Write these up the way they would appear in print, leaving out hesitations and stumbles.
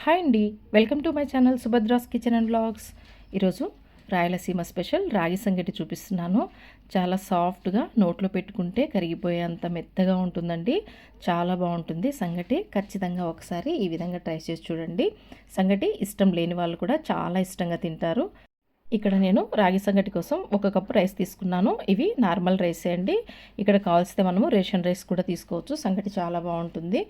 Hi అండి, welcome to my channel Subhadra's kitchen and blogs. ఈరోజు Rayalaseema special రాగి సంగటి చూపిస్తున్నాను. చాలా సాఫ్ట్గా నోట్లో పెట్టుకుంటే కరిగిపోయేంత మెత్తగా ఉంటుందండి. చాలా బాగుంటుంది సంగటి. ఖచ్చితంగా ఒకసారి ఈ విధంగా ట్రై చేసి చూడండి. సంగటి ఇష్టం లేని వాళ్ళు కూడా చాలా ఇష్టంగా తింటారు. ఇక్కడ నేను రాగి సంగటి కోసం 1 కప్పు రైస్ తీసుకున్నాను. ఇవి నార్మల్ రైసే అండి. ఇక్కడ కావాల్సితే మనము రేషన్ రైస్ కూడా తీసుకోవచ్చు. సంగటి చాలా బాగుంటుంది.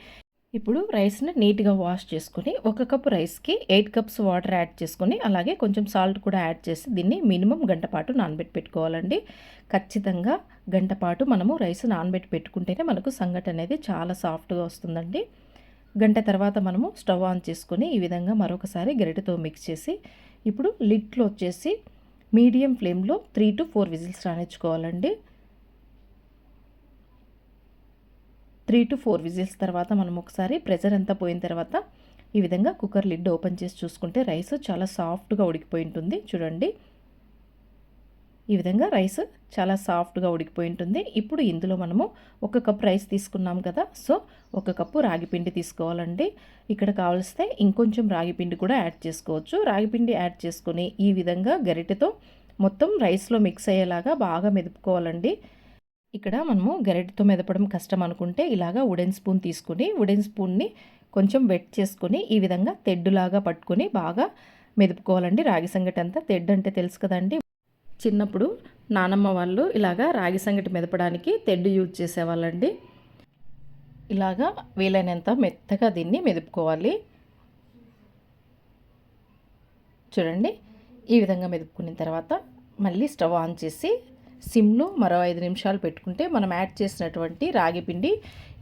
ఇప్పుడు రైస్ని నీట్గా వాష్ చేసుకుని 1 కప్పు రైస్కి 8 కప్స్ వాటర్ యాడ్ చేసుకొని అలాగే కొంచెం సాల్ట్ కూడా యాడ్ చేసి దీన్ని మినిమం గంట పాటు నానబెట్టి పెట్టుకోవాలండి. ఖచ్చితంగా గంట పాటు మనము రైస్ నానబెట్టి పెట్టుకుంటేనే మనకు సంగటి అనేది చాలా సాఫ్ట్గా వస్తుందండి. గంట తర్వాత మనము స్టవ్ ఆన్ చేసుకొని ఈ విధంగా మరొకసారి గరిటెతో మిక్స్ చేసి ఇప్పుడు లిడ్లో వచ్చేసి మీడియం ఫ్లేమ్లో 3 to 4 విజిల్స్ రానిచ్చుకోవాలండి. 3 to 4 విజిల్స్ తర్వాత మనం ఒకసారి ప్రెషర్ అంతా పోయిన తర్వాత ఈ విధంగా కుక్కర్ లిడ్ ఓపెన్ చేసి చూసుకుంటే రైస్ చాలా సాఫ్ట్గా ఉడికిపోయి ఉంటుంది. చూడండి, ఈ విధంగా రైస్ చాలా సాఫ్ట్గా ఉడికిపోయి ఉంటుంది. ఇప్పుడు ఇందులో మనము 1 కప్ రైస్ తీసుకున్నాం కదా, సో 1 కప్పు రాగి పిండి తీసుకోవాలండి. ఇక్కడ కావలిస్తే ఇంకొంచెం రాగి పిండి కూడా యాడ్ చేసుకోవచ్చు. రాగి పిండి యాడ్ చేసుకొని ఈ విధంగా గరిటెతో మొత్తం రైస్లో మిక్స్ అయ్యేలాగా బాగా మెదుపుకోవాలండి. ఇక్కడ మనము గరిటెతో మెదపడం కష్టం అనుకుంటే ఇలాగా వుడెన్ స్పూన్ తీసుకుని వుడెన్ స్పూన్ని కొంచెం వెట్ చేసుకొని ఈ విధంగా తెడ్డులాగా పట్టుకొని బాగా మెదుపుకోవాలండి. రాగి సంగటి అంతా తెడ్డు అంటే తెలుసు కదండి. చిన్నప్పుడు నానమ్మ వాళ్ళు ఇలాగా రాగి సంగటి మెదపడానికి తెడ్డు యూజ్ చేసేవాళ్ళండి. ఇలాగా వీలైనంత మెత్తగా దీన్ని మెదుపుకోవాలి. చూడండి, ఈ విధంగా మెదుపుకున్న తర్వాత మళ్ళీ స్టవ్ ఆన్ చేసి సిమ్లో మరో 5 నిమిషాలు పెట్టుకుంటే మనం యాడ్ చేసినటువంటి రాగి పిండి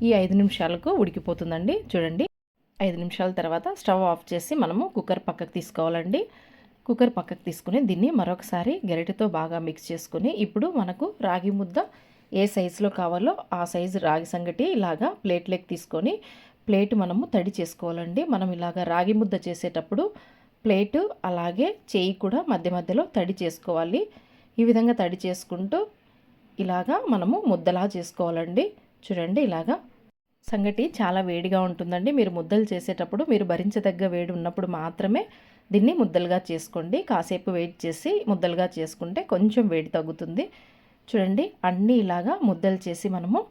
ఈ 5 నిమిషాలకు ఉడికిపోతుందండి. చూడండి, 5 నిమిషాల తర్వాత స్టవ్ ఆఫ్ చేసి మనము కుక్కర్ పక్కకు తీసుకోవాలండి. కుక్కర్ పక్కకు తీసుకుని దీన్ని మరొకసారి గరిటెతో బాగా మిక్స్ చేసుకుని ఇప్పుడు మనకు రాగి ముద్ద ఏ సైజులో కావాలో ఆ సైజు రాగి సంగటి ఇలాగా ప్లేట్లోకి తీసుకొని ప్లేట్ మనము తడి చేసుకోవాలండి. మనం ఇలాగా రాగి ముద్ద చేసేటప్పుడు ప్లేటు అలాగే చేయి కూడా మధ్య మధ్యలో తడి చేసుకోవాలి. ఈ విధంగా తడి చేసుకుంటూ ఇలాగా మనము ముద్దలా చేసుకోవాలండి. చూడండి, ఇలాగా సంగటి చాలా వేడిగా ఉంటుందండి. మీరు ముద్దలు చేసేటప్పుడు మీరు భరించదగ్గ వేడి ఉన్నప్పుడు మాత్రమే దీన్ని ముద్దలుగా చేసుకోండి. కాసేపు వెయిట్ చేసి ముద్దలుగా చేసుకుంటే కొంచెం వేడి తగ్గుతుంది. చూడండి, అన్నీ ఇలాగా ముద్దలు చేసి మనము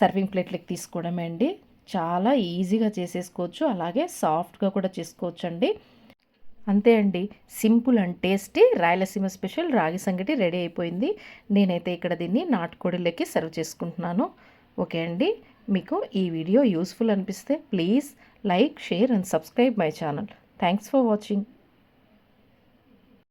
సర్వింగ్ ప్లేట్లకి తీసుకోవడమే అండి. చాలా ఈజీగా చేసేసుకోవచ్చు, అలాగే సాఫ్ట్గా కూడా చేసుకోవచ్చు అండి. అంతే అండి, simple and tasty Rayalaseema special రాగి సంగటి రెడీ అయిపోయింది. నేనైతే ఇక్కడ దీన్ని నాటుకోడిలోకి సర్వ్ చేసుకుంటున్నాను. ఓకే అండి, మీకు ఈ వీడియో యూస్ఫుల్ అనిపిస్తే please like, share and subscribe my channel. Thanks for watching.